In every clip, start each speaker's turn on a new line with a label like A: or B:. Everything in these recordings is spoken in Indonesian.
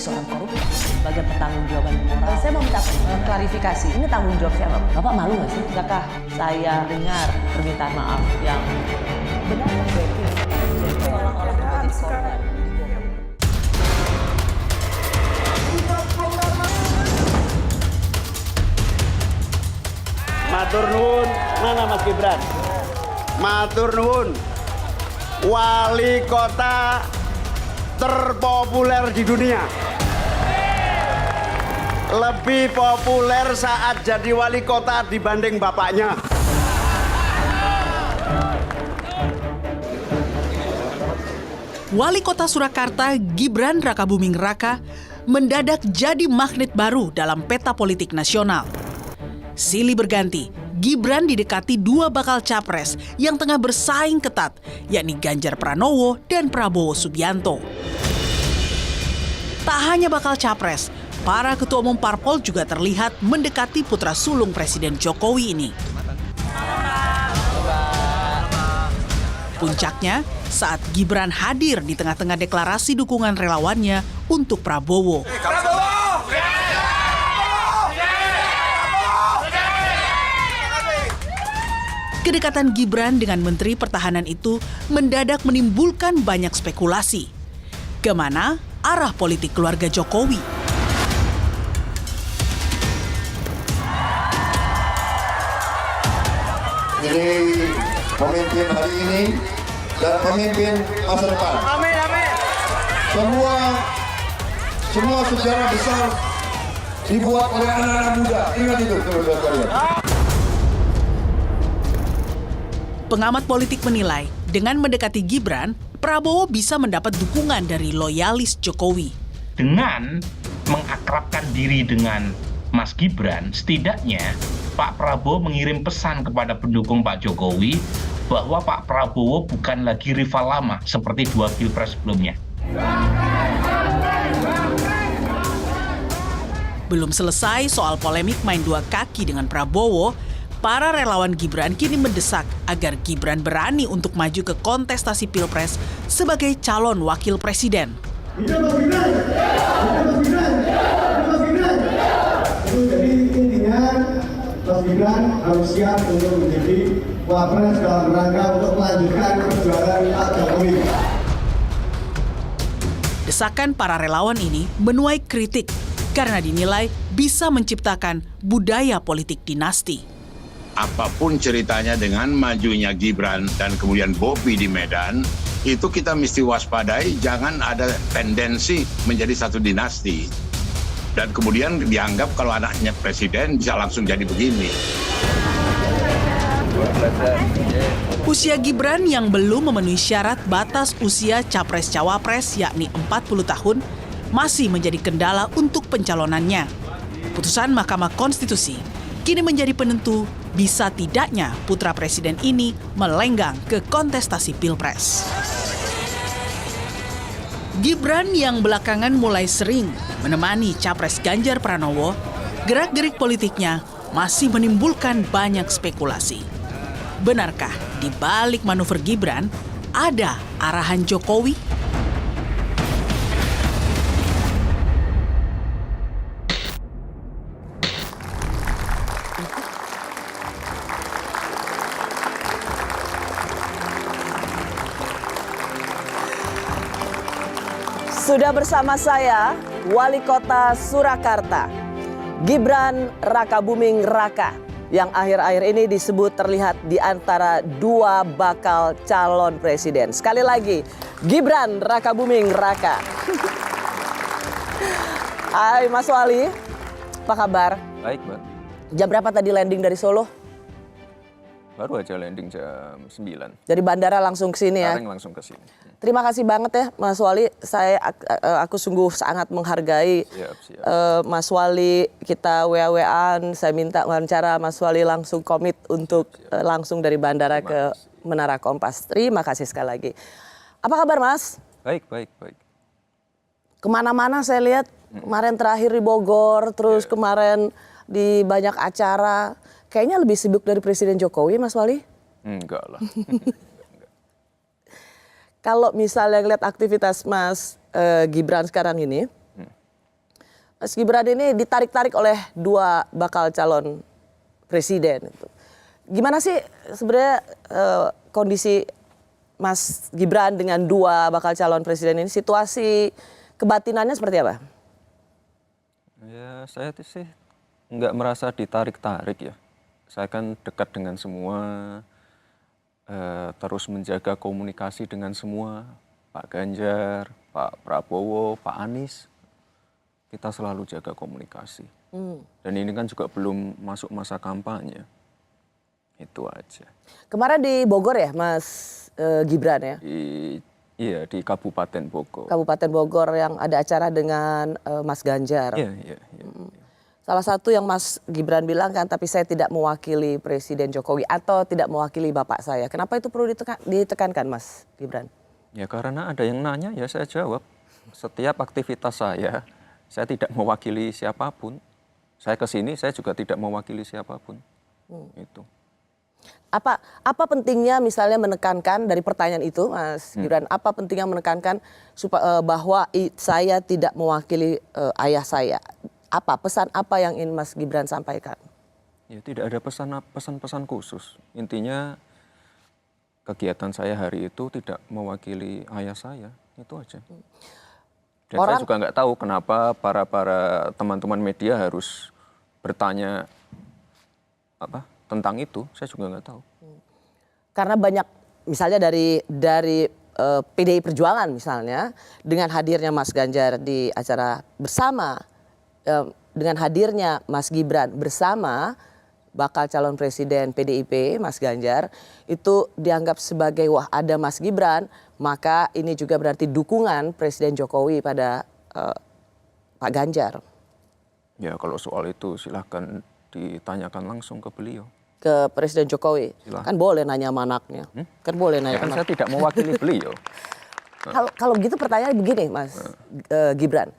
A: seorang koruptor sebagai pertanggungjawaban moral. Saya mau minta klarifikasi, ini tanggung jawab siapa? Bapak malu nggak sih? Apakah saya dengar permintaan maaf yang benar objektif? Jadi orang-orang menjadi korban.
B: Matur nuwun, mana Mas Gibran? Matur nuwun, wali kota terpopuler di dunia. Lebih populer saat jadi wali kota dibanding bapaknya.
C: Wali Kota Surakarta Gibran Rakabuming Raka mendadak jadi magnet baru dalam peta politik nasional. Silih berganti, Gibran didekati dua bakal capres yang tengah bersaing ketat, yakni Ganjar Pranowo dan Prabowo Subianto. Tak hanya bakal capres, para ketua umum parpol juga terlihat mendekati putra sulung Presiden Jokowi ini. Puncaknya saat Gibran hadir di tengah-tengah deklarasi dukungan relawannya untuk Prabowo. Kedekatan Gibran dengan Menteri Pertahanan itu mendadak menimbulkan banyak spekulasi. Kemana arah politik keluarga Jokowi?
D: Ini pemimpin hari ini dan pemimpin masa depan.
B: Amin, amin.
D: Semua sejarah besar dibuat oleh anak-anak muda. Ingat itu, saudara-saudara.
C: Pengamat politik menilai, dengan mendekati Gibran, Prabowo bisa mendapat dukungan dari loyalis Jokowi.
E: Dengan mengakrabkan diri dengan Mas Gibran, setidaknya Pak Prabowo mengirim pesan kepada pendukung Pak Jokowi bahwa Pak Prabowo bukan lagi rival lama seperti 2 pilpres sebelumnya.
C: Belum selesai soal polemik main dua kaki dengan Prabowo, para relawan Gibran kini mendesak agar Gibran berani untuk maju ke kontestasi Pilpres sebagai calon wakil presiden.
F: Jadi intinya Mas Gibran harus siap untuk menjadi wapres dalam rangka untuk melanjutkan perjuangan Pak Jokowi.
C: Desakan para relawan ini menuai kritik karena dinilai bisa menciptakan budaya politik dinasti.
G: Apapun ceritanya dengan majunya Gibran dan kemudian Bobi di Medan, itu kita mesti waspadai, jangan ada tendensi menjadi satu dinasti. Dan kemudian dianggap kalau anaknya presiden bisa langsung jadi begini.
C: Usia Gibran yang belum memenuhi syarat batas usia capres-cawapres yakni 40 tahun masih menjadi kendala untuk pencalonannya. Putusan Mahkamah Konstitusi kini menjadi penentu bisa tidaknya putra presiden ini melenggang ke kontestasi Pilpres. Gibran yang belakangan mulai sering menemani capres Ganjar Pranowo, gerak-gerik politiknya masih menimbulkan banyak spekulasi. Benarkah di balik manuver Gibran ada arahan Jokowi?
A: Sudah bersama saya, Wali Kota Surakarta, Gibran Rakabuming Raka, yang akhir-akhir ini disebut terlihat di antara dua bakal calon presiden. Sekali lagi, Gibran Rakabuming Raka. Hai Mas Wali, apa kabar?
H: Baik, Mbak.
A: Jam berapa tadi landing dari Solo?
H: Baru aja landing jam 9.
A: Dari bandara langsung ke sini ya?
H: Sekarang langsung ke sini.
A: Terima kasih banget ya Mas Wali, aku sungguh sangat menghargai
H: Siap.
A: Mas Wali, kita WA-WAan, saya minta wawancara Mas Wali langsung komit untuk langsung dari bandara ke Menara Kompas. Terima kasih sekali lagi. Apa kabar Mas?
H: Baik.
A: Kemana-mana saya lihat, kemarin terakhir di Bogor, terus kemarin di banyak acara. Kayaknya lebih sibuk dari Presiden Jokowi, Mas Wali?
H: Enggak lah.
A: Kalau misalnya ngeliat aktivitas Mas Gibran sekarang ini, Mas Gibran ini ditarik-tarik oleh dua bakal calon presiden. Gimana sih sebenarnya kondisi Mas Gibran dengan dua bakal calon presiden ini, situasi kebatinannya seperti apa?
H: Ya saya sih nggak merasa ditarik-tarik ya. Saya kan dekat dengan semua, terus menjaga komunikasi dengan semua, Pak Ganjar, Pak Prabowo, Pak Anies. Kita selalu jaga komunikasi. Dan ini kan juga belum masuk masa kampanye. Itu aja.
A: Kemarin di Bogor ya Mas Gibran ya?
H: Iya, di Kabupaten Bogor.
A: Kabupaten Bogor yang ada acara dengan Mas Ganjar.
H: Iya.
A: Salah satu yang Mas Gibran bilang kan, tapi saya tidak mewakili Presiden Jokowi atau tidak mewakili bapak saya. Kenapa itu perlu ditekankan Mas Gibran?
H: Ya karena ada yang nanya ya saya jawab. Setiap aktivitas saya tidak mewakili siapapun. Saya ke sini saya juga tidak mewakili siapapun. Itu.
A: Apa pentingnya misalnya menekankan dari pertanyaan itu Mas Gibran, apa pentingnya menekankan bahwa saya tidak mewakili ayah saya? Apa pesan apa yang ingin Mas Gibran sampaikan?
H: Ya tidak ada pesan-pesan khusus. Intinya kegiatan saya hari itu tidak mewakili ayah saya, itu aja. Dan saya juga nggak tahu kenapa para teman-teman media harus bertanya tentang itu, saya juga nggak tahu.
A: Karena banyak misalnya dari PDI Perjuangan misalnya, dengan hadirnya Mas Ganjar di acara bersama, dengan hadirnya Mas Gibran bersama bakal calon presiden PDIP Mas Ganjar, itu dianggap sebagai wah ada Mas Gibran, maka ini juga berarti dukungan Presiden Jokowi pada Pak Ganjar.
H: Ya kalau soal itu silahkan ditanyakan langsung ke beliau.
A: Ke Presiden Jokowi,
H: Silahkan.
A: kan boleh nanya sama anaknya, kan boleh nanya.
H: Ya kan saya tidak mewakili beliau.
A: Kalau gitu pertanyaannya begini Mas Gibran.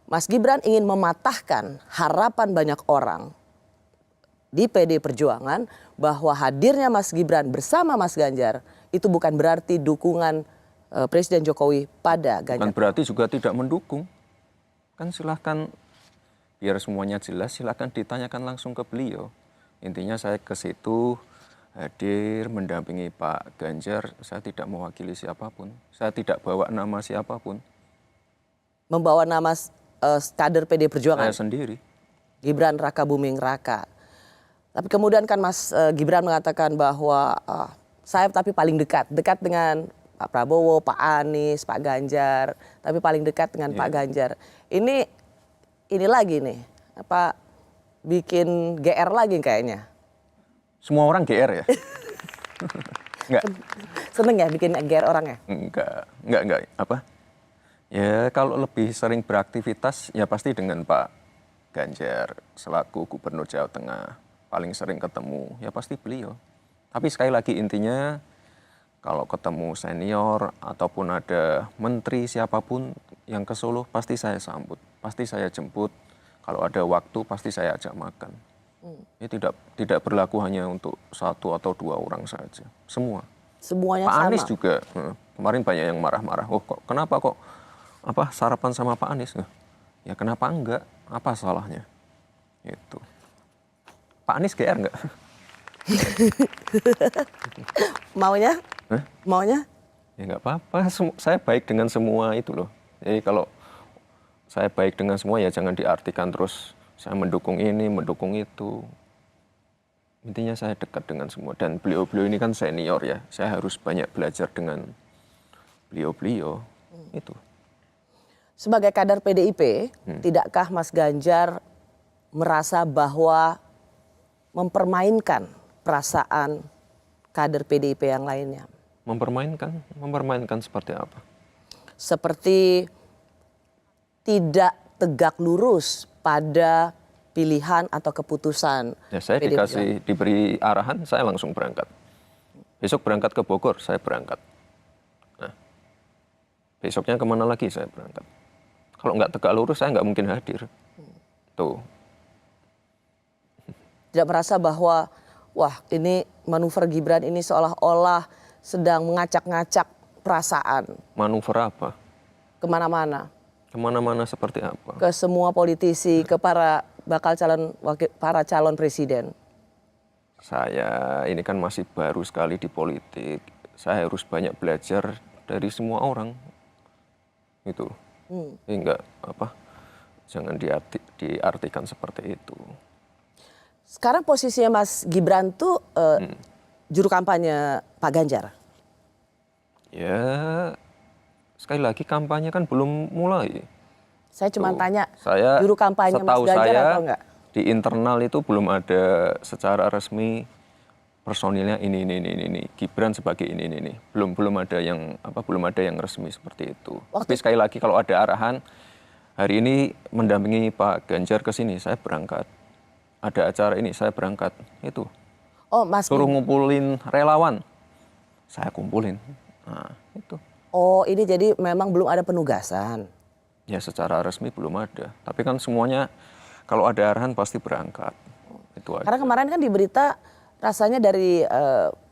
A: Mas Gibran ingin mematahkan harapan banyak orang di PD Perjuangan bahwa hadirnya Mas Gibran bersama Mas Ganjar itu bukan berarti dukungan Presiden Jokowi pada Ganjar.
H: Bukan berarti juga tidak mendukung. Kan silahkan, biar semuanya jelas, silahkan ditanyakan langsung ke beliau. Intinya saya ke situ hadir mendampingi Pak Ganjar, saya tidak mewakili siapapun. Saya tidak bawa nama siapapun.
A: Membawa nama kader PD Perjuangan?
H: Saya sendiri.
A: Gibran Rakabuming Raka. Tapi kemudian kan Mas Gibran mengatakan bahwa saya tapi paling dekat dengan Pak Prabowo, Pak Anies, Pak Ganjar, tapi paling dekat dengan Pak Ganjar. Ini lagi nih, bikin GR lagi kayaknya.
H: Semua orang GR ya? Enggak.
A: Seneng ya bikin GR orang ya?
H: Enggak. Ya kalau lebih sering beraktivitas ya pasti dengan Pak Ganjar selaku Gubernur Jawa Tengah. Paling sering ketemu ya pasti beliau. Tapi sekali lagi intinya kalau ketemu senior ataupun ada menteri siapapun yang ke Solo pasti saya sambut, pasti saya jemput. Kalau ada waktu pasti saya ajak makan. Ini tidak berlaku hanya untuk satu atau dua orang saja, semua.
A: Semuanya
H: Pak
A: sama.
H: Anies juga kemarin banyak yang marah-marah. Oh kenapa kok sarapan sama Pak Anies? Ya kenapa enggak? Apa salahnya? Itu. Pak Anies GR enggak?
A: Maunya?
H: Hah?
A: Maunya?
H: Ya enggak apa-apa. Saya baik dengan semua itu loh. Jadi kalau saya baik dengan semua ya jangan diartikan terus saya mendukung ini, mendukung itu. Intinya saya dekat dengan semua. Dan beliau-beliau ini kan senior ya. Saya harus banyak belajar dengan beliau-beliau. Itu.
A: Sebagai kader PDIP, tidakkah Mas Ganjar merasa bahwa mempermainkan perasaan kader PDIP yang lainnya?
H: Mempermainkan seperti apa?
A: Seperti tidak tegak lurus pada pilihan atau keputusan.
H: Ya saya diberi arahan, saya langsung berangkat. Besok berangkat ke Bogor, saya berangkat. Nah, besoknya kemana lagi saya berangkat. Kalau nggak tegak lurus, saya nggak mungkin hadir. Tuh.
A: Tidak merasa bahwa, wah ini manuver Gibran ini seolah-olah sedang mengacak-ngacak perasaan.
H: Manuver apa?
A: Kemana-mana.
H: Kemana-mana seperti apa?
A: Ke semua politisi, ke para para calon presiden.
H: Saya ini kan masih baru sekali di politik. Saya harus banyak belajar dari semua orang. Itu. Enggak jangan diartikan seperti itu.
A: Sekarang posisinya Mas Gibran tuh juru kampanye Pak Ganjar.
H: Ya, sekali lagi kampanye kan belum mulai.
A: Saya cuma tanya,
H: Saya,
A: juru kampanye Mas
H: setahu
A: Ganjar
H: saya,
A: atau enggak?
H: di internal itu belum ada secara resmi personilnya ini. Gibran sebagai ini. Belum ada yang resmi seperti itu. Tapi sekali lagi kalau ada arahan, hari ini mendampingi Pak Ganjar ke sini, saya berangkat. Ada acara ini, saya berangkat. Itu.
A: Oh, Mas
H: Suruh ngumpulin relawan, saya kumpulin. Nah, itu.
A: Oh, ini jadi memang belum ada penugasan.
H: Ya secara resmi belum ada. Tapi kan semuanya kalau ada arahan pasti berangkat. Itu aja.
A: Karena kemarin kan di berita rasanya dari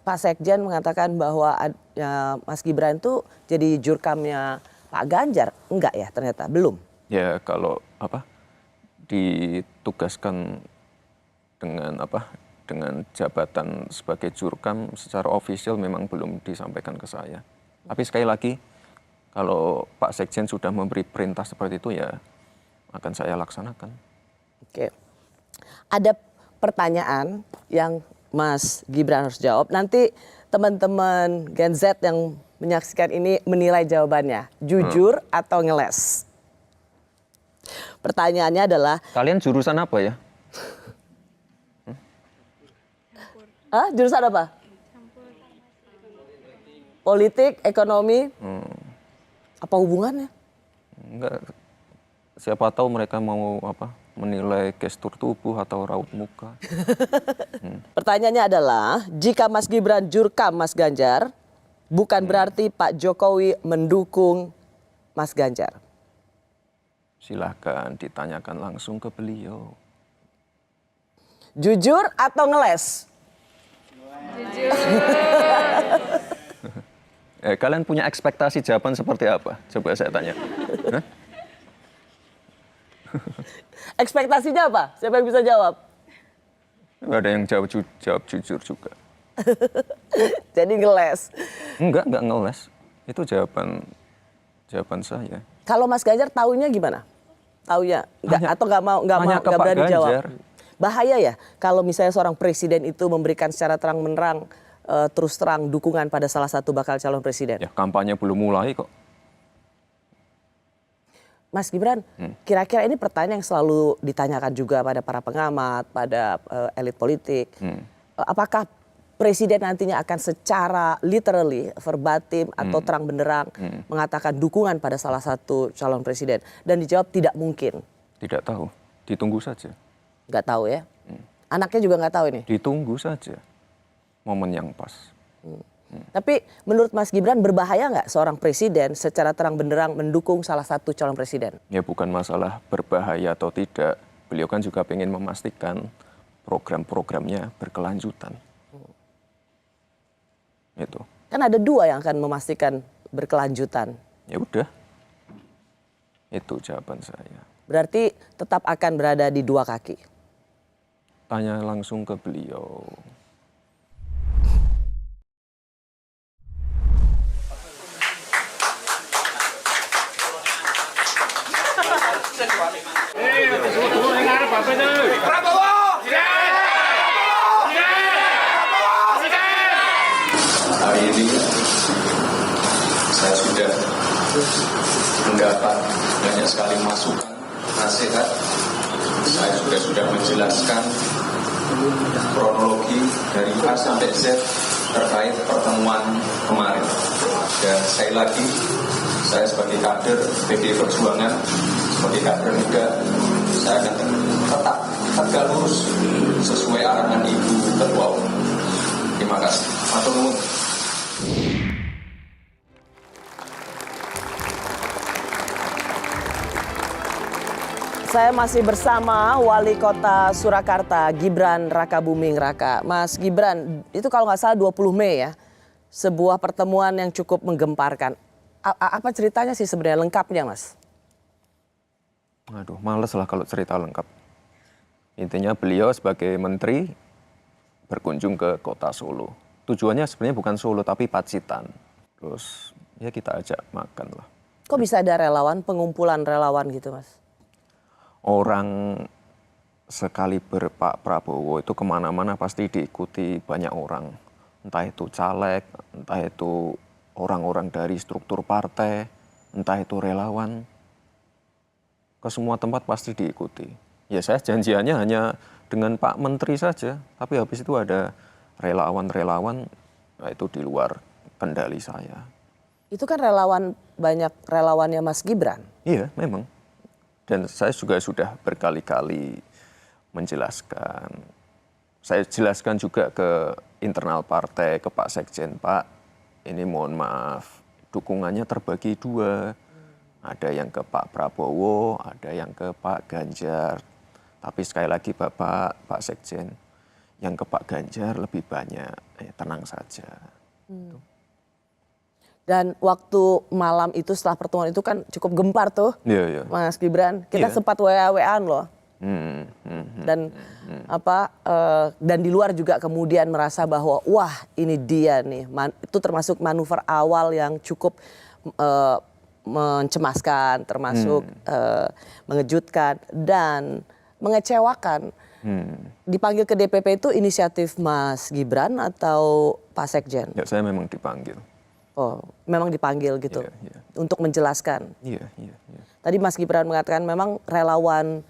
A: Pak Sekjen mengatakan bahwa Mas Gibran itu jadi jurkamnya Pak Ganjar. Enggak ya ternyata, belum.
H: Ya kalau ditugaskan dengan jabatan sebagai jurkam secara ofisial memang belum disampaikan ke saya. Tapi sekali lagi kalau Pak Sekjen sudah memberi perintah seperti itu ya akan saya laksanakan.
A: Oke. Ada pertanyaan yang Mas Gibran harus jawab. Nanti teman-teman Gen Z yang menyaksikan ini menilai jawabannya. Jujur atau ngeles? Pertanyaannya adalah...
H: Kalian jurusan apa ya?
A: Jurusan apa? Politik, ekonomi? Apa hubungannya?
H: Enggak. Siapa tahu mereka mau menilai gestur tubuh atau raut muka.
A: Pertanyaannya adalah, jika Mas Gibran jurkam Mas Ganjar, bukan berarti Pak Jokowi mendukung Mas Ganjar.
H: Silahkan ditanyakan langsung ke beliau.
A: Jujur atau ngeles?
H: Kalian punya ekspektasi jawaban seperti apa? Coba saya tanya. Hah?
A: Ekspektasinya apa? Siapa yang bisa jawab?
H: Nggak ada yang jawab jujur juga.
A: Jadi ngeles.
H: Enggak ngeles. Itu jawaban saya.
A: Kalau Mas Ganjar taunya gimana? Taunya atau nggak berani jawab?
H: Ganjar.
A: Bahaya ya kalau misalnya seorang presiden itu memberikan secara terang-menerang terus terang dukungan pada salah satu bakal calon presiden.
H: Ya kampanye belum mulai kok.
A: Mas Gibran, kira-kira ini pertanyaan yang selalu ditanyakan juga pada para pengamat, pada elit politik. Apakah presiden nantinya akan secara literally, verbatim atau terang benderang mengatakan dukungan pada salah satu calon presiden? Dan dijawab tidak mungkin.
H: Tidak tahu, ditunggu saja.
A: Nggak tahu ya? Anaknya juga nggak tahu ini?
H: Ditunggu saja momen yang pas.
A: Tapi menurut Mas Gibran berbahaya nggak seorang presiden secara terang benderang mendukung salah satu calon presiden?
H: Ya bukan masalah berbahaya atau tidak. Beliau kan juga ingin memastikan program-programnya berkelanjutan. Itu.
A: Kan ada dua yang akan memastikan berkelanjutan.
H: Ya udah. Itu jawaban saya.
A: Berarti tetap akan berada di dua kaki.
H: Tanya langsung ke beliau.
I: Hari ini saya sudah mendapat banyak sekali masukan, nasihat. Saya juga sudah menjelaskan kronologi dari A sampai Z terkait pertemuan kemarin. Dan sekali lagi, saya sebagai kader PDI Perjuangan, sebagai kader juga, saya akan tetap tegak lurus sesuai arahan Ibu Ketua Umum. Terima kasih. Matur nuwun.
A: Saya masih bersama Wali Kota Surakarta, Gibran Rakabuming Raka. Mas Gibran, itu kalau nggak salah 20 Mei ya, sebuah pertemuan yang cukup menggemparkan. Apa ceritanya sih sebenarnya lengkapnya, Mas?
H: Aduh, males lah kalau cerita lengkap. Intinya beliau sebagai menteri berkunjung ke kota Solo. Tujuannya sebenarnya bukan Solo, tapi Pacitan. Terus ya kita ajak makan lah.
A: Kok bisa ada relawan, pengumpulan relawan gitu Mas?
H: Orang sekaliber Pak Prabowo itu kemana-mana pasti diikuti banyak orang. Entah itu caleg, entah itu orang-orang dari struktur partai, entah itu relawan. Ke semua tempat pasti diikuti. Ya saya janjiannya hanya dengan Pak Menteri saja, tapi habis itu ada relawan-relawan, nah itu di luar kendali saya.
A: Itu kan relawan, banyak relawannya Mas Gibran.
H: Iya, memang. Dan saya juga sudah berkali-kali menjelaskan. Saya jelaskan juga ke internal partai, ke Pak Sekjen, Pak, ini mohon maaf, dukungannya terbagi dua. Ada yang ke Pak Prabowo, ada yang ke Pak Ganjar. Tapi sekali lagi Bapak, Pak Sekjen, yang ke Pak Ganjar lebih banyak, tenang saja.
A: Dan waktu malam itu setelah pertemuan itu kan cukup gempar tuh,
H: Iya.
A: Mas Gibran. Kita
H: Iya.
A: sempat WA-WAan loh. Dan dan di luar juga kemudian merasa bahwa wah ini dia nih. Itu termasuk manuver awal yang cukup mencemaskan, termasuk mengejutkan dan mengecewakan. Dipanggil ke DPP itu inisiatif Mas Gibran atau Pak Sekjen?
H: Ya saya memang dipanggil.
A: Oh, memang dipanggil gitu
H: Iya.
A: untuk menjelaskan.
H: Iya.
A: Tadi Mas Gibran mengatakan memang relawan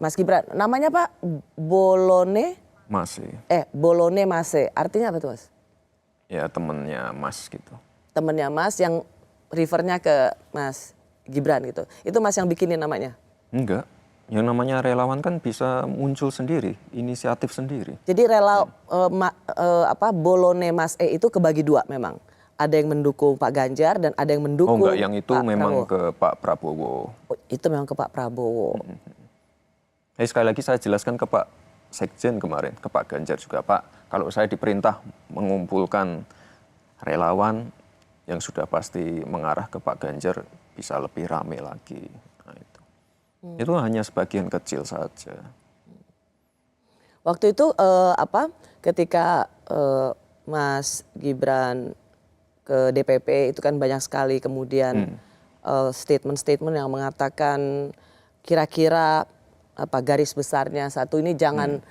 A: Mas Gibran, namanya Pak Bolone?
H: Masih.
A: Bolone Mase, artinya apa tuh Mas?
H: Ya temennya Mas gitu.
A: Temennya Mas yang refernya ke Mas Gibran gitu. Itu Mas yang bikinin namanya?
H: Enggak. Yang namanya relawan kan bisa muncul sendiri, inisiatif sendiri.
A: Jadi Bolone Mas itu kebagi dua memang. Ada yang mendukung Pak Ganjar dan ada yang mendukung
H: Oh enggak, yang itu
A: Pak
H: memang
A: Prabowo.
H: ke Pak Prabowo.
A: Oh, itu memang ke Pak Prabowo.
H: Sekali lagi saya jelaskan ke Pak Sekjen kemarin, ke Pak Ganjar juga, Pak, kalau saya diperintah mengumpulkan relawan yang sudah pasti mengarah ke Pak Ganjar bisa lebih ramai lagi. Nah, itu hanya sebagian kecil saja.
A: Waktu itu ketika Mas Gibran ke DPP itu kan banyak sekali kemudian statement-statement yang mengatakan kira-kira garis besarnya satu ini jangan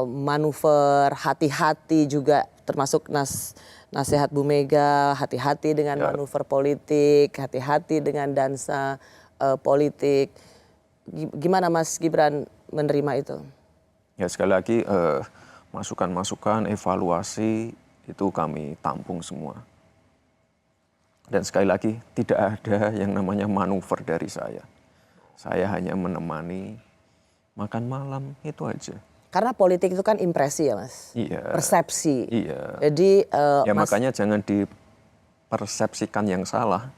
A: manuver, hati-hati juga termasuk nasihat Bu Mega, hati-hati dengan manuver politik, hati-hati dengan dansa politik. Gimana Mas Gibran menerima itu?
H: Ya sekali lagi masukan-masukan, evaluasi itu kami tampung semua. Dan sekali lagi tidak ada yang namanya manuver dari saya. Saya hanya menemani makan malam, itu aja.
A: Karena politik itu kan impresi ya Mas?
H: Iya.
A: Persepsi.
H: Iya.
A: Jadi
H: Ya
A: Mas,
H: makanya jangan dipersepsikan yang salah.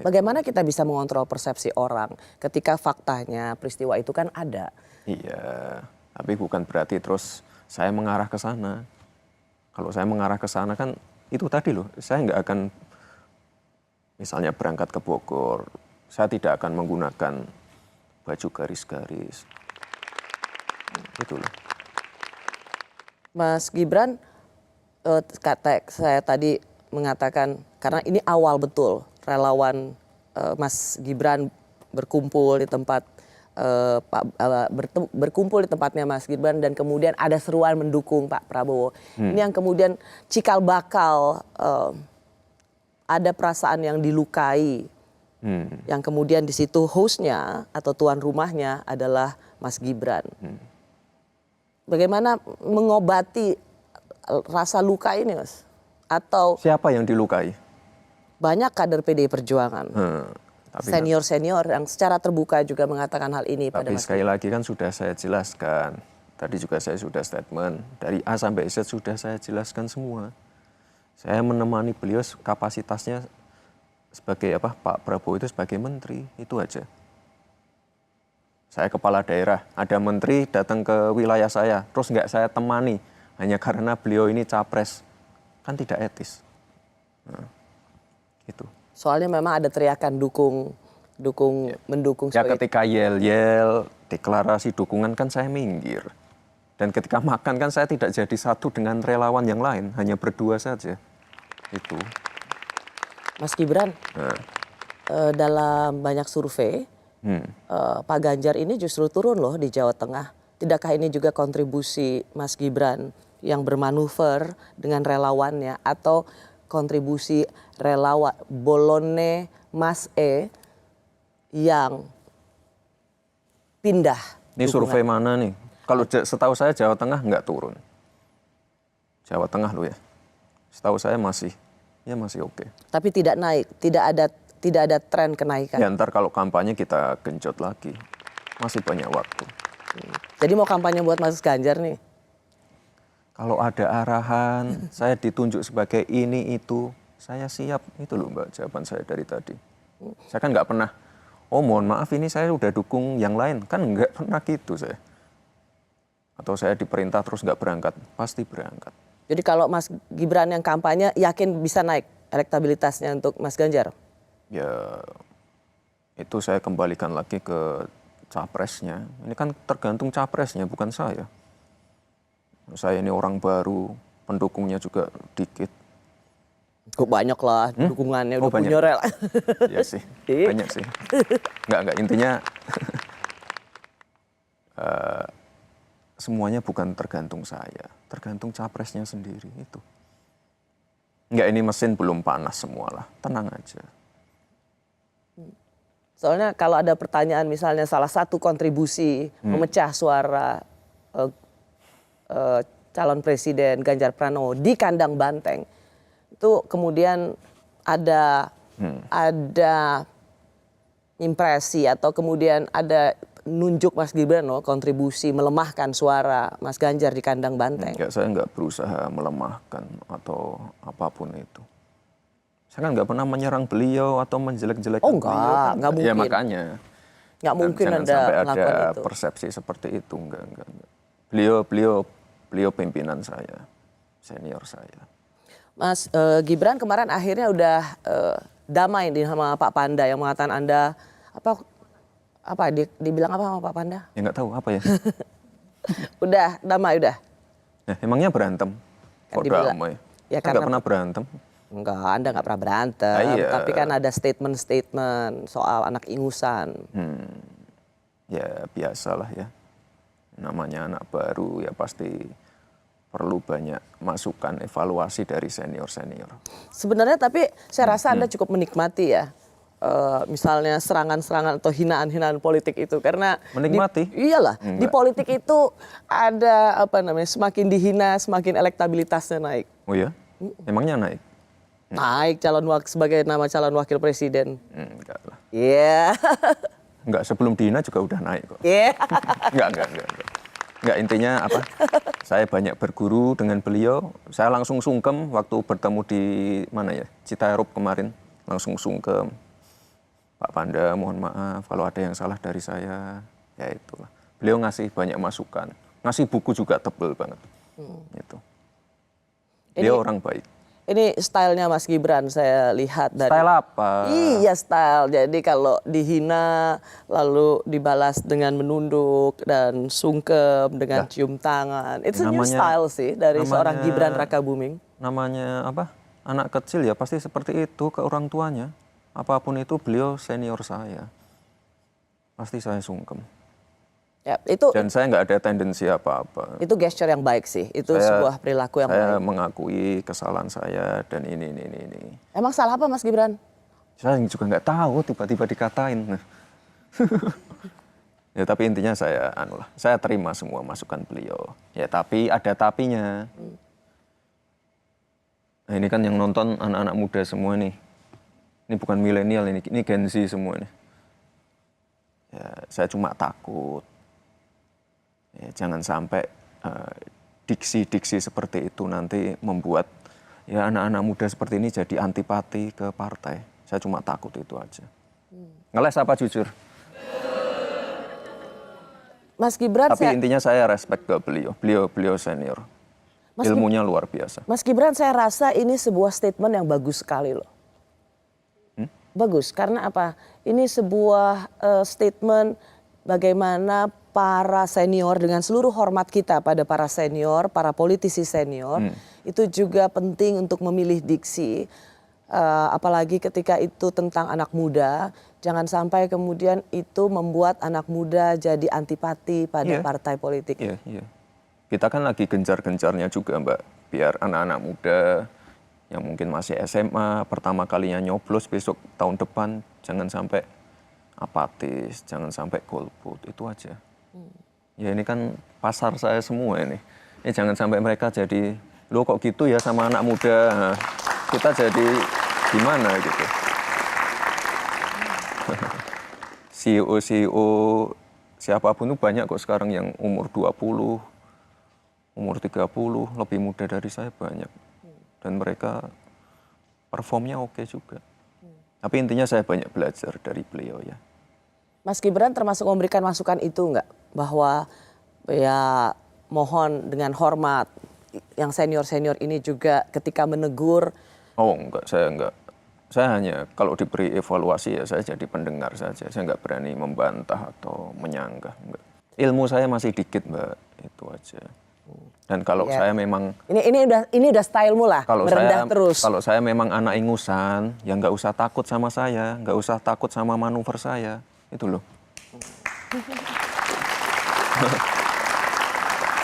A: bagaimana kita bisa mengontrol persepsi orang ketika faktanya peristiwa itu kan ada?
H: Iya, tapi bukan berarti terus saya mengarah ke sana. Kalau saya mengarah ke sana kan itu tadi loh, saya nggak akan misalnya berangkat ke Bogor, saya tidak akan menggunakan baju garis-garis. Itu loh.
A: Mas Gibran, kata saya tadi mengatakan karena ini awal betul relawan Mas Gibran berkumpul di tempat berkumpul di tempatnya Mas Gibran dan kemudian ada seruan mendukung Pak Prabowo. Ini yang kemudian cikal bakal ada perasaan yang dilukai, yang kemudian di situ hostnya atau tuan rumahnya adalah Mas Gibran. Bagaimana mengobati rasa luka ini, Mas? Atau
H: Siapa yang dilukai?
A: banyak kader PDI Perjuangan,
H: Tapi
A: senior-senior yang secara terbuka juga mengatakan hal ini pada
H: Tapi
A: Mas
H: sekali lagi kan sudah saya jelaskan. Tadi juga saya sudah statement. Dari A sampai Z sudah saya jelaskan semua. Saya menemani beliau kapasitasnya sebagai Pak Prabowo itu sebagai menteri. Itu aja. Saya kepala daerah. Ada menteri datang ke wilayah saya. Terus nggak saya temani. Hanya karena beliau ini capres. Kan tidak etis. Nah, itu.
A: Soalnya memang ada teriakan dukung mendukung
H: Ya
A: sebagai
H: ketika yel-yel deklarasi dukungan kan saya minggir. Dan ketika makan kan saya tidak jadi satu dengan relawan yang lain, hanya berdua saja. Itu.
A: Mas Gibran. Dalam banyak survei, Pak Ganjar ini justru turun loh di Jawa Tengah. Tidakkah ini juga kontribusi Mas Gibran yang bermanuver dengan relawannya atau kontribusi relawan Bolone Mas yang pindah?
H: Ini survei mana nih? Kalau setahu saya Jawa Tengah nggak turun. Jawa Tengah loh ya. Setahu saya masih oke.
A: Tapi tidak naik, tidak ada tren kenaikan.
H: Ya ntar kalau kampanye kita genjot lagi. Masih banyak waktu.
A: Jadi mau kampanye buat Mas Ganjar nih?
H: Kalau ada arahan, saya ditunjuk sebagai ini itu, saya siap. Itu loh Mbak jawaban saya dari tadi. Saya kan nggak pernah, oh mohon maaf ini saya udah dukung yang lain. Kan nggak pernah gitu saya. Atau saya diperintah terus nggak berangkat, pasti berangkat.
A: Jadi kalau Mas Gibran yang kampanye yakin bisa naik elektabilitasnya untuk Mas Ganjar?
H: Ya itu saya kembalikan lagi ke capresnya. Ini kan tergantung capresnya, bukan saya. Saya ini orang baru, pendukungnya juga dikit.
A: Kok banyak lah dukungannya, udah
H: banyak.
A: punya rel.
H: Iya sih, banyak sih. Enggak, intinya semuanya bukan tergantung saya, tergantung capresnya sendiri itu. Enggak, ini mesin belum panas semualah, tenang aja.
A: Soalnya kalau ada pertanyaan misalnya salah satu kontribusi memecah suara calon presiden Ganjar Pranowo di kandang banteng, itu kemudian ada impresi atau kemudian ada nunjuk Mas Gibran kontribusi melemahkan suara Mas Ganjar di kandang banteng.
H: Enggak, saya enggak berusaha melemahkan atau apapun itu. Saya kan nggak pernah menyerang beliau atau menjelek-jelekan beliau.
A: Enggak mungkin.
H: Ya makanya.
A: Nggak mungkin
H: jangan
A: ada
H: sampai
A: melakukan
H: ada
A: itu.
H: persepsi seperti itu. Enggak. Beliau pimpinan saya, senior saya.
A: Mas Gibran kemarin akhirnya udah damai sama Pak Panda yang mengatakan Anda dibilang apa sama Pak Panda?
H: Ya nggak tahu apa ya.
A: Udah damai udah.
H: Nah, emangnya berantem?
A: Kan
H: Kok
A: dibilang-
H: damai?
A: Ya
H: Saya
A: karena-
H: nggak pernah berantem.
A: Enggak, Anda nggak pernah berantem.
H: Iya.
A: Tapi kan ada statement-statement soal anak ingusan.
H: Ya biasalah ya. Namanya anak baru ya pasti perlu banyak masukan, evaluasi dari senior-senior.
A: Sebenarnya tapi saya rasa Anda cukup menikmati ya. Misalnya serangan-serangan atau hinaan-hinaan politik itu karena
H: Menikmati?
A: Iyalah, di
H: Enggak.
A: politik itu ada semakin dihina semakin elektabilitasnya naik.
H: Oh ya? Emangnya naik?
A: Naik sebagai nama calon wakil presiden.
H: Enggak lah.
A: Iya.
H: Enggak, sebelum dihina juga udah naik kok.
A: Iya.
H: Enggak. Enggak, intinya apa? Saya banyak berguru dengan beliau. Saya langsung sungkem waktu bertemu di mana ya? Citarup kemarin. Langsung sungkem. Pak Panda, mohon maaf kalau ada yang salah dari saya. Ya itulah. Beliau ngasih banyak masukan. Ngasih buku juga tebel banget. Gitu. Beliau orang baik.
A: Ini stylenya Mas Gibran saya lihat dari.
H: Style apa?
A: Iya style. Jadi kalau dihina lalu dibalas dengan menunduk dan sungkem dengan cium tangan. Itu new style sih dari seorang Gibran Rakabuming.
H: Namanya apa? Anak kecil ya pasti seperti itu ke orang tuanya. Apapun itu beliau senior saya. Pasti saya sungkem.
A: Ya, itu
H: Dan saya nggak ada tendensi apa-apa.
A: itu gesture yang baik sih. Itu sebuah perilaku yang
H: Saya
A: baik.
H: mengakui kesalahan saya dan ini.
A: Emang salah apa Mas Gibran?
H: Saya juga nggak tahu tiba-tiba dikatain. Nah. Ya tapi intinya saya terima semua masukan beliau. Ya tapi ada tapinya. Nah ini kan yang nonton anak-anak muda semua nih. Ini bukan milenial ini Gen Z semua nih. Ya saya cuma takut. Ya, jangan sampai diksi-diksi seperti itu nanti membuat ya anak-anak muda seperti ini jadi antipati ke partai. Saya cuma takut itu aja. Ngeles apa jujur?
A: Mas Gibran
H: Tapi intinya saya respect ke beliau. Beliau senior. Ilmunya luar biasa.
A: Mas Gibran saya rasa ini sebuah statement yang bagus sekali loh. bagus karena apa? Ini sebuah statement bagaimana para senior dengan seluruh hormat kita pada para senior, para politisi senior itu juga penting untuk memilih diksi. Apalagi ketika itu tentang anak muda, jangan sampai kemudian itu membuat anak muda jadi antipati pada partai politik.
H: Iya. Kita kan lagi gencar-gencarnya juga Mbak, biar anak-anak muda yang mungkin masih SMA, pertama kalinya nyoblos besok tahun depan, jangan sampai apatis, jangan sampai golput, itu aja. Ya ini kan pasar saya semua ini. Jangan sampai mereka jadi, lo kok gitu ya sama anak muda, nah, kita jadi gimana gitu. CEO siapapun itu banyak kok sekarang yang umur 20, umur 30, lebih muda dari saya banyak. Dan mereka performnya oke juga. Tapi intinya saya banyak belajar dari beliau ya.
A: Mas Gibran termasuk memberikan masukan itu enggak? Bahwa ya mohon dengan hormat yang senior-senior ini juga ketika menegur.
H: Oh enggak, saya enggak. Saya hanya kalau diberi evaluasi ya saya jadi pendengar saja. Saya enggak berani membantah atau menyanggah. Enggak. Ilmu saya masih dikit Mbak, itu aja. Dan kalau saya memang
A: ini udah stylemu lah, merendah terus.
H: Kalau saya memang anak ingusan, ya nggak usah takut sama saya, nggak usah takut sama manuver saya, itu loh.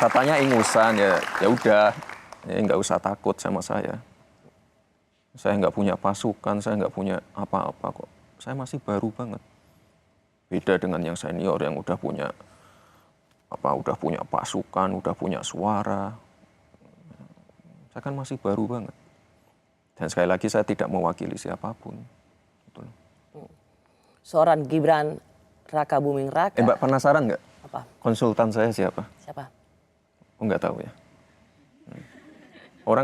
H: Katanya ingusan ya udah, ya nggak usah takut sama saya. Saya nggak punya pasukan, saya nggak punya apa-apa kok. Saya masih baru banget. Beda dengan yang senior yang udah punya pasukan, udah punya suara. Saya kan masih baru banget. Dan sekali lagi saya tidak mewakili siapapun. Betul.
A: Seorang Gibran Raka Buming Raka.
H: Mbak penasaran nggak?
A: Apa?
H: Konsultan saya siapa?
A: Siapa?
H: Oh nggak tahu ya.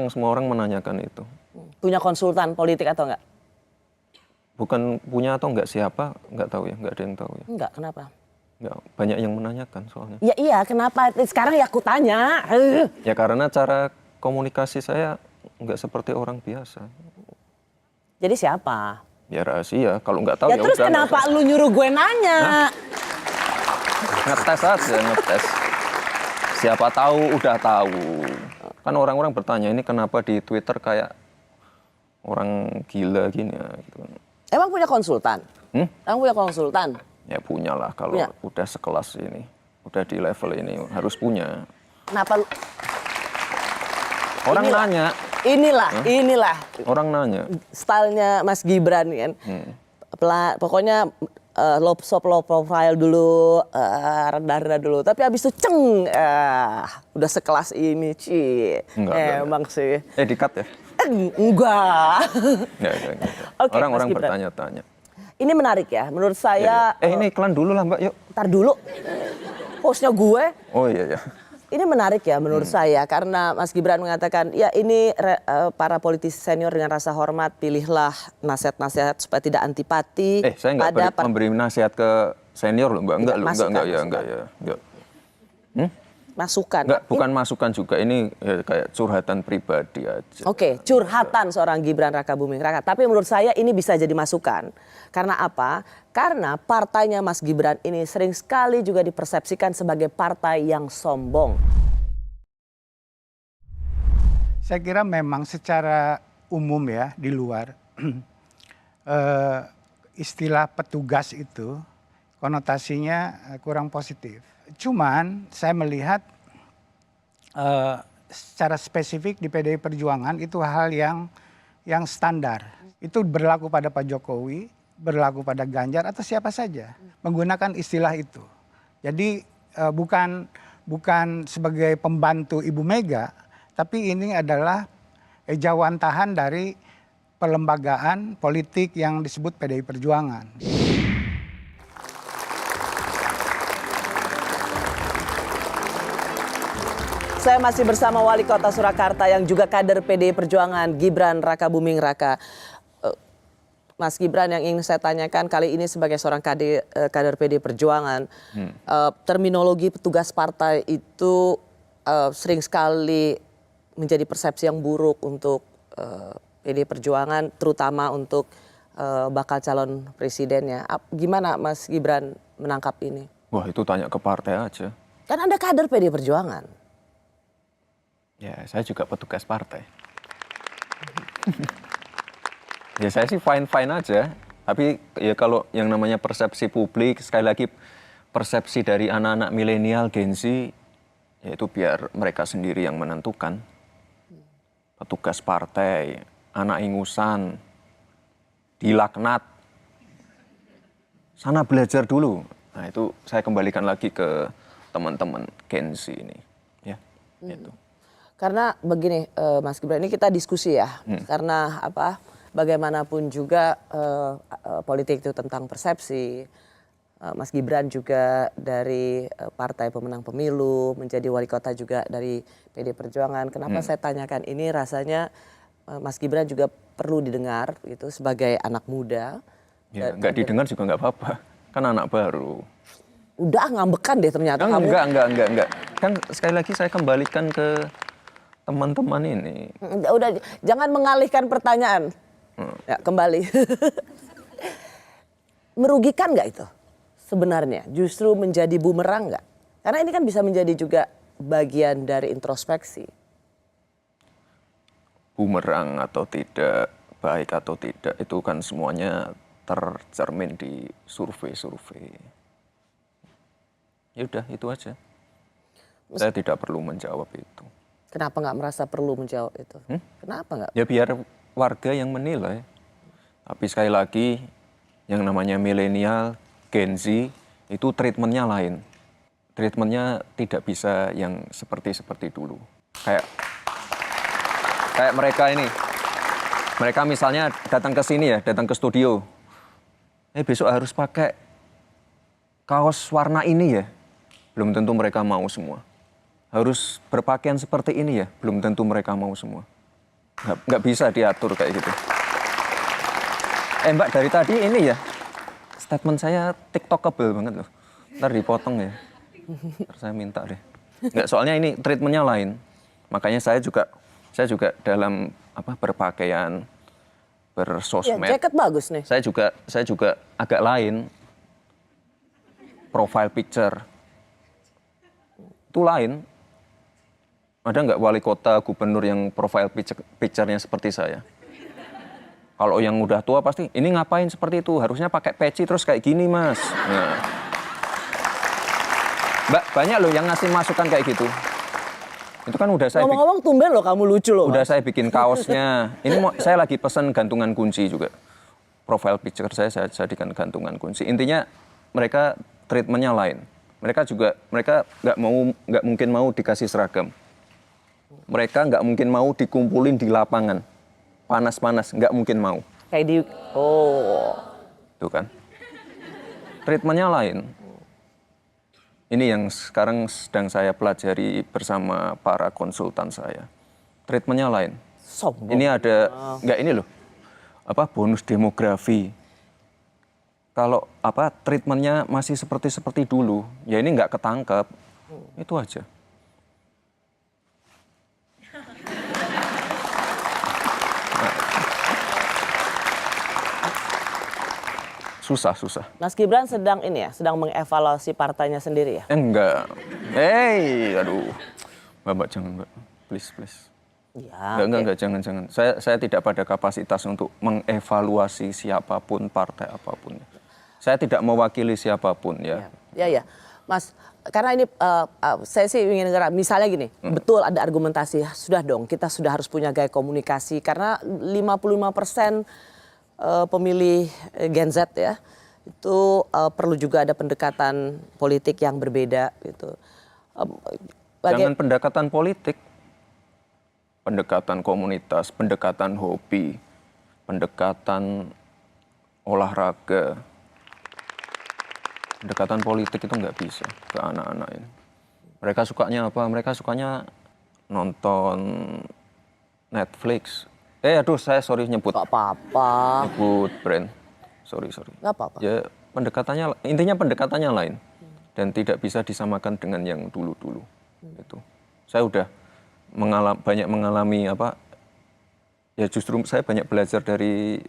H: Semua orang menanyakan itu.
A: Punya konsultan politik atau enggak?
H: Bukan punya atau enggak siapa, nggak tahu ya, nggak ada yang tahu ya.
A: Enggak, kenapa?
H: Nggak, banyak yang menanyakan soalnya.
A: Ya iya, kenapa? Sekarang ya aku tanya.
H: Ya karena cara komunikasi saya nggak seperti orang biasa.
A: Jadi siapa?
H: Ya rahasia, kalau nggak tahu ya
A: terus
H: udah.
A: kenapa lu nyuruh gue nanya?
H: Ngetes aja, ngetes. Siapa tahu udah tahu. Kan orang-orang bertanya ini kenapa di Twitter kayak orang gila gini ya. Gitu.
A: Emang punya konsultan? Emang punya konsultan?
H: Ya punya lah kalau udah sekelas ini, udah di level ini harus punya.
A: Kenapa lu?
H: Orang nanya.
A: Inilah.
H: Orang nanya.
A: Stylenya Mas Gibran kan. Pokoknya low profile dulu, rendah-rendah dulu. Tapi abis itu udah sekelas ini, emang sih.
H: Di-cut ya?
A: Enggak.
H: Okay, orang-orang bertanya-tanya.
A: Ini menarik ya, menurut saya.
H: Ini iklan dulu lah Mbak, yuk.
A: Ntar dulu, hostnya gue.
H: Oh iya.
A: Ini menarik ya menurut saya, karena Mas Gibran mengatakan, ya ini para politisi senior dengan rasa hormat, pilihlah nasihat-nasihat supaya tidak antipati.
H: Saya nggak memberi nasihat ke senior loh Mbak, enggak ya.
A: Masukan.
H: Enggak, bukan masukan juga, ini ya, kayak curhatan pribadi aja.
A: Oke, curhatan seorang Gibran Raka Buming Raka. Tapi menurut saya ini bisa jadi masukan. Karena apa? Karena partainya Mas Gibran ini sering sekali juga dipersepsikan sebagai partai yang sombong.
J: Saya kira memang secara umum ya di luar istilah petugas itu konotasinya kurang positif. Cuman saya melihat secara spesifik di PDI Perjuangan itu hal yang standar. Itu berlaku pada Pak Jokowi, berlaku pada Ganjar atau siapa saja menggunakan istilah itu. Jadi bukan sebagai pembantu Ibu Mega, tapi ini adalah ejawantahan dari pelembagaan politik yang disebut PDI Perjuangan.
A: Saya masih bersama Wali Kota Surakarta yang juga kader PDI Perjuangan, Gibran Raka Buming Raka. Mas Gibran, yang ingin saya tanyakan kali ini sebagai seorang kader PDI Perjuangan, terminologi petugas partai itu sering sekali menjadi persepsi yang buruk untuk PDI Perjuangan, terutama untuk bakal calon presidennya. Gimana Mas Gibran menangkap ini?
H: Wah, itu tanya ke partai aja.
A: Kan Anda kader PD Perjuangan.
H: Ya, saya juga petugas partai. Ya, saya sih fine-fine aja. Tapi ya kalau yang namanya persepsi publik, sekali lagi persepsi dari anak-anak milenial Gen Z, ya itu biar mereka sendiri yang menentukan. Petugas partai, anak ingusan, dilaknat, sana belajar dulu. Nah itu saya kembalikan lagi ke teman-teman Gen Z ini. Ya, itu.
A: Karena begini Mas Gibran, ini kita diskusi ya. Karena apa? Bagaimanapun juga politik itu tentang persepsi. Mas Gibran juga dari partai pemenang pemilu, menjadi wali kota juga dari PD Perjuangan. Kenapa saya tanyakan ini? Rasanya Mas Gibran juga perlu didengar gitu sebagai anak muda.
H: Ya, nggak didengar juga nggak apa-apa. Kan anak baru.
A: Udah ngambekan deh ternyata kamu.
H: Enggak. Kan sekali lagi saya kembalikan ke teman-teman ini.
A: Udah, jangan mengalihkan pertanyaan. Ya, kembali. Merugikan nggak itu sebenarnya? Justru menjadi bumerang nggak? Karena ini kan bisa menjadi juga bagian dari introspeksi.
H: Bumerang atau tidak, baik atau tidak, itu kan semuanya tercermin di survei-survei. Ya udah, itu aja. Saya tidak perlu menjawab itu.
A: Kenapa nggak merasa perlu menjawab itu? Kenapa nggak?
H: Ya biar warga yang menilai. Tapi sekali lagi, yang namanya milenial, Gen Z, itu treatmentnya lain. Treatmentnya tidak bisa yang seperti dulu. Kayak mereka ini. Mereka misalnya datang ke sini ya, datang ke studio. Besok harus pakai kaos warna ini ya. Belum tentu mereka mau semua. Harus berpakaian seperti ini ya, belum tentu mereka mau semua. Nggak bisa diatur kayak gitu. Mbak, dari tadi ini ya, statement saya TikTokable banget loh. Ntar dipotong ya. Ntar saya minta deh. Nggak, soalnya ini treatmentnya lain. Makanya saya juga dalam berpakaian, bersosmed.
A: Ya, jaket bagus nih.
H: Saya juga agak lain. Profile picture. Itu lain. Ada nggak wali kota, gubernur yang profile picture-nya seperti saya? Kalau yang udah tua pasti, ini ngapain seperti itu? Harusnya pakai peci terus kayak gini, Mas. Nah. Mbak, banyak loh yang ngasih masukan kayak gitu. Itu kan udah saya...
A: Ngomong-ngomong tumben loh kamu lucu loh.
H: Udah
A: Mas.
H: saya bikin kaosnya. Ini saya lagi pesen gantungan kunci juga. Profile picture saya jadikan gantungan kunci. Intinya mereka treatmentnya lain. Mereka nggak mungkin mau dikasih seragam. Mereka nggak mungkin mau dikumpulin di lapangan. Panas-panas, nggak mungkin mau.
A: Kayak di... Oh.
H: Tuh kan. Treatmentnya lain. Ini yang sekarang sedang saya pelajari bersama para konsultan saya. Treatmentnya lain.
A: Sombong.
H: Ini ada, nggak ini loh, bonus demografi. Kalau treatmentnya masih seperti dulu, ya ini nggak ketangkep. Itu aja. Susah.
A: Mas Gibran sedang mengevaluasi partainya sendiri ya?
H: Enggak. Aduh. Mbak, jangan, Mbak. Please.
A: Ya,
H: Enggak, jangan. Saya tidak pada kapasitas untuk mengevaluasi siapapun, partai apapun. Saya tidak mewakili siapapun ya.
A: Ya. Mas, karena ini saya sih ingin dengar, misalnya gini, betul ada argumentasi, sudah dong kita sudah harus punya gaya komunikasi karena 55% pemilih Gen Z ya, itu perlu juga ada pendekatan politik yang berbeda gitu.
H: Jangan pendekatan politik, pendekatan komunitas, pendekatan hobi, pendekatan olahraga. Pendekatan politik itu nggak bisa ke anak-anak ini. Mereka sukanya apa? Mereka sukanya nonton Netflix. Sorry nyebut.
A: Gak apa-apa.
H: Nyebut brand. Sorry.
A: Gak apa-apa.
H: Ya intinya pendekatannya lain. Dan tidak bisa disamakan dengan yang dulu-dulu. Itu. Saya udah banyak mengalami ya justru saya banyak belajar dari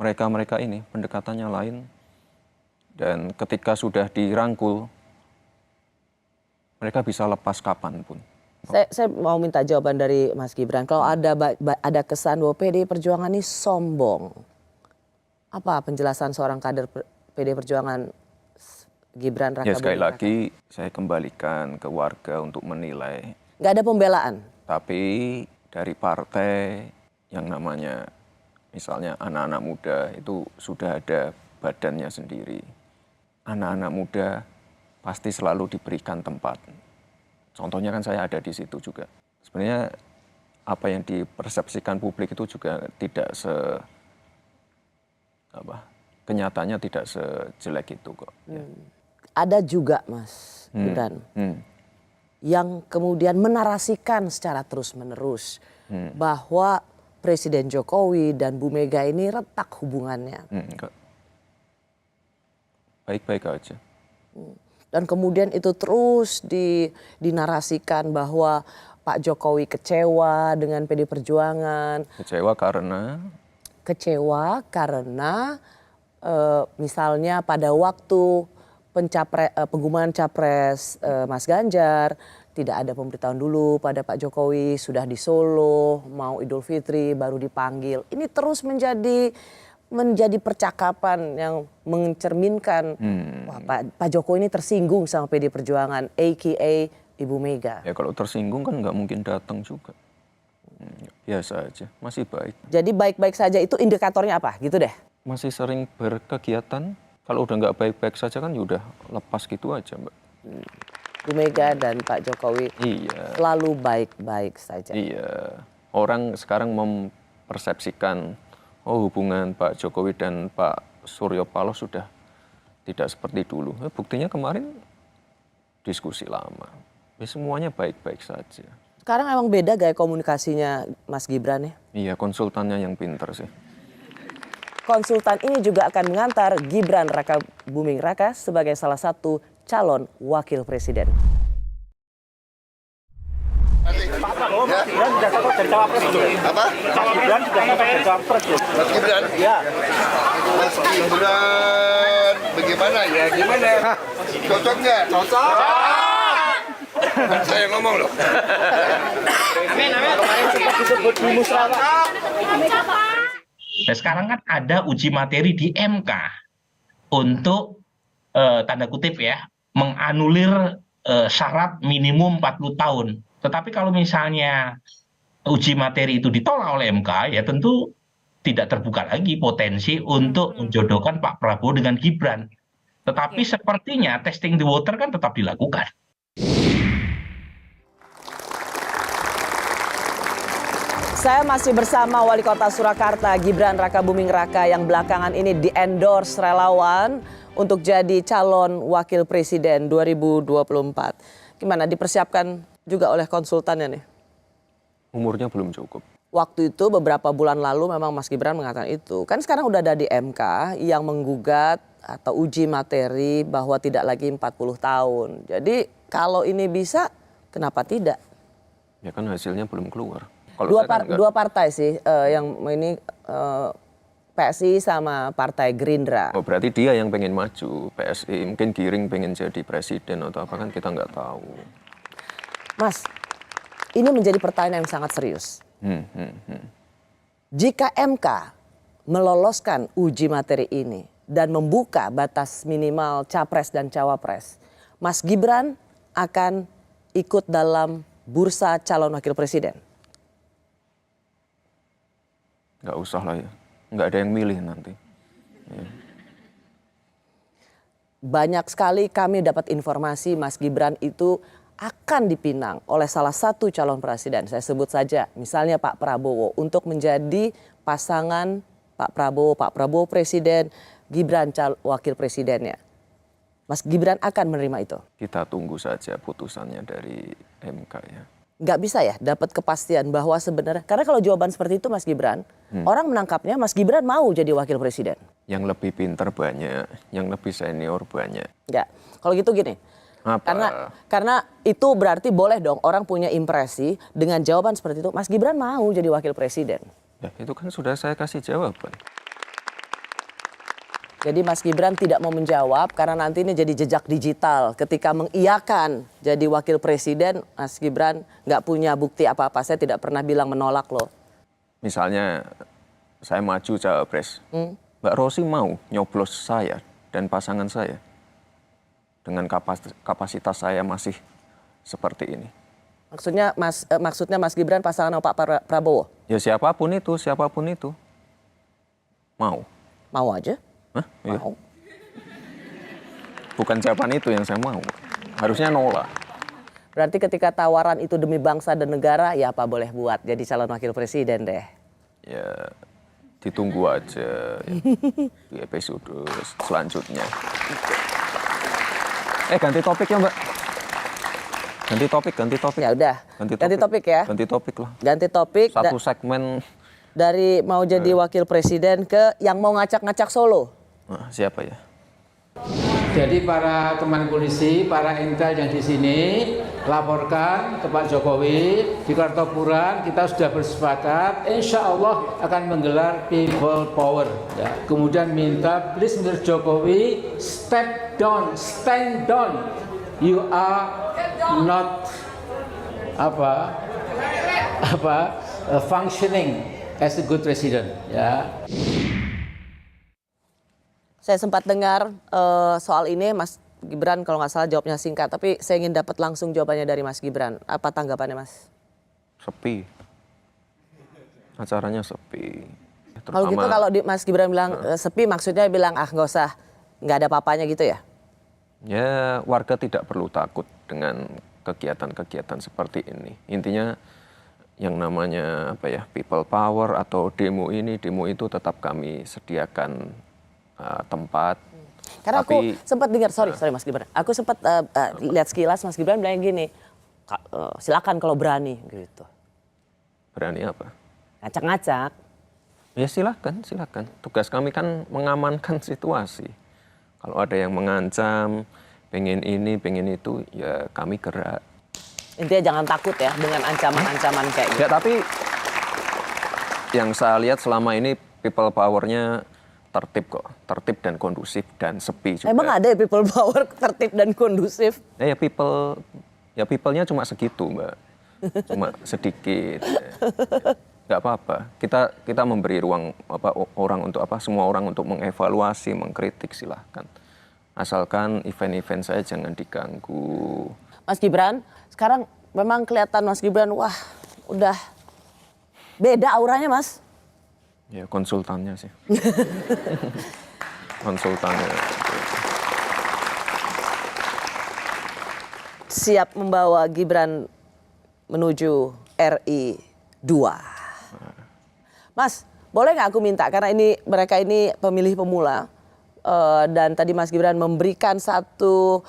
H: mereka ini pendekatannya lain. Dan ketika sudah dirangkul, mereka bisa lepas kapanpun.
A: Saya mau minta jawaban dari Mas Gibran. Kalau ada kesan bahwa PDI Perjuangan ini sombong, apa penjelasan seorang kader PDI Perjuangan Gibran Raka
H: Ya sekali
A: Buming Raka?
H: lagi saya kembalikan ke warga untuk menilai.
A: Nggak ada pembelaan?
H: Tapi dari partai yang namanya misalnya anak-anak muda itu sudah ada badannya sendiri. Anak-anak muda pasti selalu diberikan tempat. Contohnya kan saya ada di situ juga. Sebenarnya apa yang dipersepsikan publik itu juga tidak kenyataannya tidak sejelek itu kok.
A: Ada juga Mas Gibran yang kemudian menarasikan secara terus-menerus bahwa Presiden Jokowi dan Bu Mega ini retak hubungannya.
H: Enggak. Baik-baik aja.
A: Dan kemudian itu terus dinarasikan bahwa Pak Jokowi kecewa dengan PD Perjuangan.
H: Kecewa karena?
A: Kecewa karena misalnya pada waktu pengumuman capres Mas Ganjar tidak ada pemberitahuan dulu pada Pak Jokowi, sudah di Solo, mau Idul Fitri baru dipanggil. Ini terus menjadi percakapan yang mencerminkan wah, Pak Jokowi ini tersinggung sama PD Perjuangan, a.k.a. Ibu Mega.
H: Ya kalau tersinggung kan nggak mungkin datang juga. Biasa aja, masih baik.
A: Jadi baik-baik saja itu indikatornya apa? Gitu deh.
H: Masih sering berkegiatan, kalau udah nggak baik-baik saja kan ya udah lepas gitu aja Mbak.
A: Bu Mega dan Pak Jokowi selalu baik-baik saja.
H: Iya, orang sekarang mempersepsikan hubungan Pak Jokowi dan Pak Suryo Paloh sudah tidak seperti dulu. Buktinya kemarin diskusi lama. Ya, semuanya baik-baik saja.
A: Sekarang emang beda gaya komunikasinya Mas Gibran ya?
H: Iya, konsultannya yang pinter sih.
A: Konsultan ini juga akan mengantar Gibran Raka Buming Raka sebagai salah satu calon wakil presiden.
D: Pak Prabowo, Mas Gibran sudah cocok jadi cawapres. Apa? Mas Gibran sudah cocok jadi cawapres. Mas Gibran? Ya. Mas Gibran, bagaimana ya? Gimana? Cocok nggak? Cocok. Kan saya ngomong loh.
A: Amin, amin. Kemarin sempat disebut di musyawarah.
E: Nah, sekarang kan ada uji materi di MK untuk tanda kutip ya menganulir syarat minimum 40 tahun. Tetapi kalau misalnya uji materi itu ditolak oleh MK, ya tentu tidak terbuka lagi potensi untuk menjodohkan Pak Prabowo dengan Gibran. Tetapi sepertinya testing the water kan tetap dilakukan.
A: Saya masih bersama Wali Kota Surakarta Gibran Raka Buming Raka yang belakangan ini di-endorse relawan untuk jadi calon wakil presiden 2024. Gimana, dipersiapkan juga oleh konsultannya nih?
H: Umurnya belum cukup.
A: Waktu itu beberapa bulan lalu memang Mas Gibran mengatakan itu. Kan sekarang udah ada di MK yang menggugat atau uji materi bahwa tidak lagi 40 tahun. Jadi kalau ini bisa, kenapa tidak?
H: Ya kan hasilnya belum keluar.
A: Dua partai sih yang ini PSI sama Partai Gerindra.
H: Oh, berarti dia yang pengen maju, PSI mungkin Giring pengen jadi presiden atau apa kan kita nggak tahu.
A: Mas, ini menjadi pertanyaan yang sangat serius. Jika MK meloloskan uji materi ini dan membuka batas minimal capres dan cawapres, Mas Gibran akan ikut dalam bursa calon wakil presiden?
H: Nggak usah lah ya, nggak ada yang milih nanti. Ya.
A: Banyak sekali kami dapat informasi Mas Gibran itu akan dipinang oleh salah satu calon presiden. Saya sebut saja misalnya Pak Prabowo untuk menjadi pasangan Pak Prabowo presiden, Gibran wakil presidennya. Mas Gibran akan menerima itu?
H: Kita tunggu saja putusannya dari MK ya.
A: Nggak bisa ya dapat kepastian bahwa sebenarnya, karena kalau jawaban seperti itu Mas Gibran, orang menangkapnya Mas Gibran mau jadi wakil presiden.
H: Yang lebih pintar banyak, yang lebih senior banyak.
A: Enggak, kalau gitu gini.
H: Apa?
A: Karena itu berarti boleh dong orang punya impresi dengan jawaban seperti itu, Mas Gibran mau jadi wakil presiden.
H: Ya itu kan sudah saya kasih jawaban.
A: Jadi Mas Gibran tidak mau menjawab karena nanti ini jadi jejak digital. Ketika mengiyakan jadi wakil presiden, Mas Gibran nggak punya bukti apa-apa. Saya tidak pernah bilang menolak loh.
H: Misalnya saya maju cawapres, Mbak Rosi mau nyoblos saya dan pasangan saya dengan kapasitas saya masih seperti ini.
A: Maksudnya Mas Gibran pasangan sama Pak Prabowo?
H: Ya siapapun itu mau.
A: Mau aja?
H: Hah? Iya.
A: Mau.
H: Bukan jawaban itu yang saya mau. Harusnya nolak.
A: Berarti ketika tawaran itu demi bangsa dan negara, ya apa boleh buat. Jadi calon wakil presiden deh.
H: Ya ditunggu aja ya, di episode selanjutnya. Ganti topik ya Mbak. Ganti topik.
A: Ya udah. Ganti topik ya.
H: Ganti topik lah.
A: Ganti topik.
H: Satu segmen.
A: Dari mau jadi wakil presiden ke yang mau ngacak-ngacak Solo.
H: Nah, siapa ya?
K: Jadi para teman polisi, para intel yang di sini laporkan ke Pak Jokowi di Kartopuran kita sudah bersepakat, insya Allah akan menggelar people power. Ya. Kemudian minta, please Mr. Jokowi step down, stand down. You are not functioning as a good president. Ya.
A: Saya sempat dengar soal ini, Mas Gibran kalau nggak salah jawabnya singkat, tapi saya ingin dapat langsung jawabannya dari Mas Gibran. Apa tanggapannya Mas?
H: Sepi. Acaranya sepi.
A: Kalau gitu kalau Mas Gibran bilang sepi, maksudnya bilang nggak usah, nggak ada apa-apanya gitu ya?
H: Ya warga tidak perlu takut dengan kegiatan-kegiatan seperti ini. Intinya yang namanya people power atau demo itu tetap kami sediakan tempat.
A: Karena aku sempat dengar, sorry Mas Gibran, aku sempat lihat sekilas Mas Gibran bilang gini, silakan kalau berani gitu.
H: Berani apa?
A: Ngacak-ngacak.
H: Ya silakan. Tugas kami kan mengamankan situasi. Kalau ada yang mengancam, pengen ini, pengen itu, ya kami gerak.
A: Intinya jangan takut ya dengan ancaman-ancaman kayak gitu.
H: Ya tapi yang saya lihat selama ini people power-nya tertib dan kondusif dan sepi juga.
A: Emang ada ya people power tertib dan kondusif?
H: Ya people-nya cuma segitu Mbak, cuma sedikit. Nggak apa-apa. Kita memberi ruang semua orang untuk mengevaluasi, mengkritik silahkan. Asalkan event-event saya jangan diganggu.
A: Mas Gibran, sekarang memang kelihatan Mas Gibran, wah udah beda auranya Mas.
H: Ya konsultannya sih. Konsultannya.
A: Siap membawa Gibran menuju RI 2. Mas, boleh nggak aku minta, karena mereka ini pemilih pemula, dan tadi Mas Gibran memberikan satu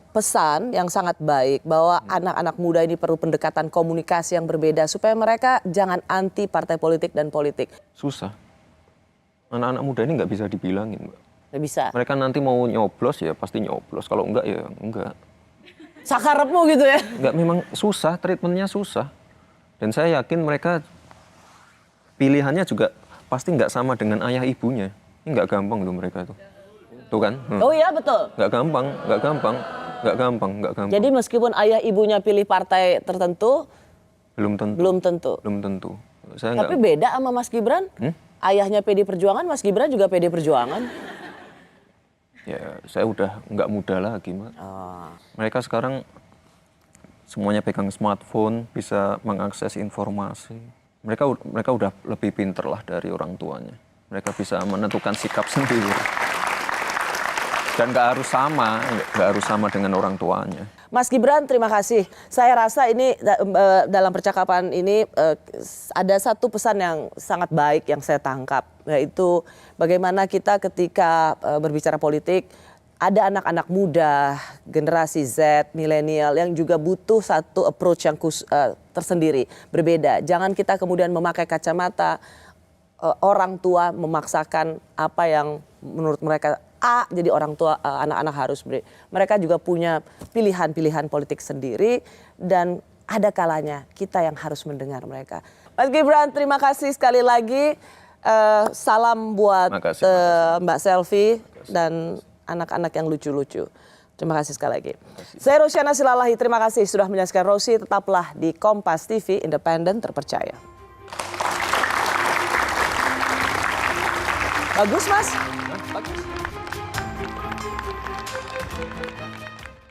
A: pesan yang sangat baik bahwa anak-anak muda ini perlu pendekatan komunikasi yang berbeda supaya mereka jangan anti partai politik dan politik.
H: Susah. Anak-anak muda ini nggak bisa dibilangin, Mbak.
A: Nggak bisa.
H: Mereka nanti mau nyoblos ya pasti nyoblos. Kalau enggak ya enggak.
A: Sakarepmu gitu ya?
H: Enggak, memang susah, treatmentnya susah. Dan saya yakin mereka pilihannya juga pasti nggak sama dengan ayah ibunya. Ini nggak gampang loh mereka tuh. Tuh kan?
A: Oh iya betul.
H: Nggak gampang.
A: Jadi meskipun ayah ibunya pilih partai tertentu,
H: belum tentu.
A: Tapi beda sama Mas Gibran. Ayahnya PD Perjuangan, Mas Gibran juga PD Perjuangan.
H: Ya, saya udah nggak muda lagi, Mbak. Mereka sekarang semuanya pegang smartphone, bisa mengakses informasi. Mereka udah lebih pinter lah dari orang tuanya. Mereka bisa menentukan sikap sendiri. Dan nggak harus sama dengan orang tuanya.
A: Mas Gibran, terima kasih. Saya rasa ini dalam percakapan ini ada satu pesan yang sangat baik yang saya tangkap, yaitu bagaimana kita ketika berbicara politik, ada anak-anak muda, generasi Z, milenial yang juga butuh satu approach yang tersendiri, berbeda. Jangan kita kemudian memakai kacamata orang tua memaksakan apa yang menurut mereka jadi orang tua, anak-anak harus beri. Mereka juga punya pilihan-pilihan politik sendiri dan ada kalanya kita yang harus mendengar mereka. Mas Gibran, terima kasih sekali lagi. Salam buat
H: Makasih.
A: Mbak Selvi dan anak-anak yang lucu-lucu. Terima kasih sekali lagi. Saya Rosyana Silalahi, terima kasih sudah menyaksikan Rosi. Tetaplah di Kompas TV, independen, terpercaya. Bagus, Mas? Bagus.